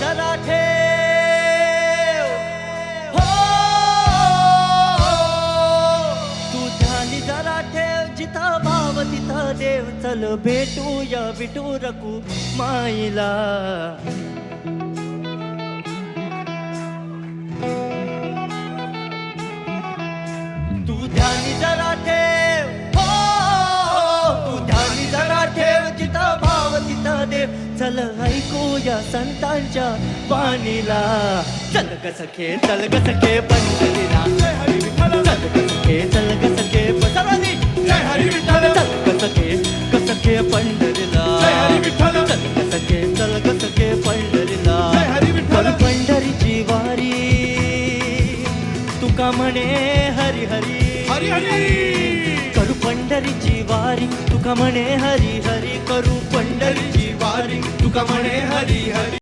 जरा ठेव हो, तू ध्यानी जरा ठेव, जिथं भाव तिथं देव. चल भेटूया विठू रकू माईला. तू ध्यानी जरा ठेव हो, तू ध्यानी जरा ठेव, जिथं भाव तिथं देव. चल ऐकूया संतांच्या वाणीला. चल ग सखे, चल ग सखे पंढरीला. जय हरी विठ्ठल, चल ग सखे, चल ग सखे सर्वांनी. जय हरी विठ्ठल, चल ग सखे पंढरीला. जय हरी विठ्ठल, चल ग सखे, चल ग सखे पंढरीला. जय हरी विठ्ठल. करू पंढरीची वारी, तुका म्हणे हरी हरी. हरी हरी, करू पंढरीची वारी, तुका म्हणे हरी हरी. करू पंढरीची वारी, तुका म्हणे हरी हरी.